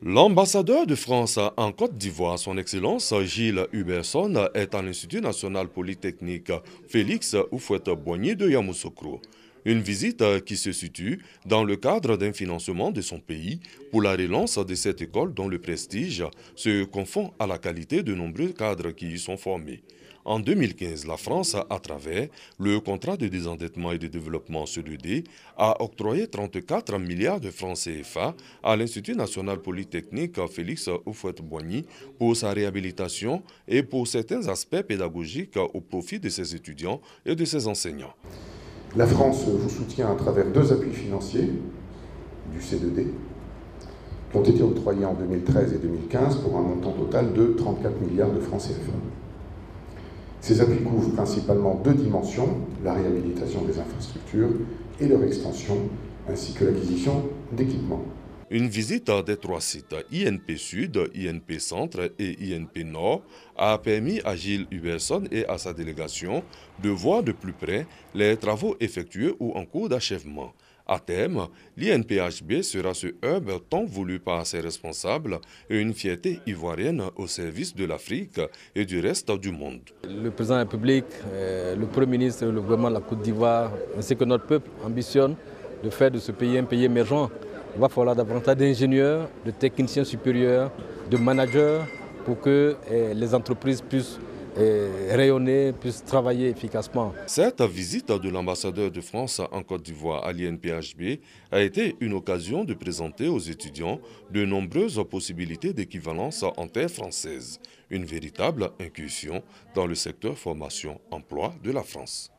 L'ambassadeur de France en Côte d'Ivoire, son Excellence Gilles Huberson, est à l'Institut national polytechnique Félix Houphouët-Boigny de Yamoussoukro. Une visite qui se situe dans le cadre d'un financement de son pays pour la relance de cette école dont le prestige se confond à la qualité de nombreux cadres qui y sont formés. En 2015, la France, à travers le contrat de désendettement et de développement CED, a octroyé 34 milliards de francs CFA à l'Institut national polytechnique Félix Houphouët-Boigny pour sa réhabilitation et pour certains aspects pédagogiques au profit de ses étudiants et de ses enseignants. La France vous soutient à travers deux appuis financiers du CED qui ont été octroyés en 2013 et 2015 pour un montant total de 34 milliards de francs CFA. Ces appuis couvrent principalement deux dimensions, la réhabilitation des infrastructures et leur extension, ainsi que l'acquisition d'équipements. Une visite des trois sites, INP Sud, INP Centre et INP Nord, a permis à Gilles Huberson et à sa délégation de voir de plus près les travaux effectués ou en cours d'achèvement. À terme, l'INPHB sera ce hub tant voulu par ses responsables et une fierté ivoirienne au service de l'Afrique et du reste du monde. Le président de la République, le Premier ministre, le gouvernement de la Côte d'Ivoire, ainsi que notre peuple ambitionne de faire de ce pays un pays émergent. Il va falloir davantage d'ingénieurs, de techniciens supérieurs, de managers pour que les entreprises puissent rayonner, puissent travailler efficacement. Cette visite de l'ambassadeur de France en Côte d'Ivoire à l'INPHB a été une occasion de présenter aux étudiants de nombreuses possibilités d'équivalence en terre française. Une véritable incursion dans le secteur formation-emploi de la France.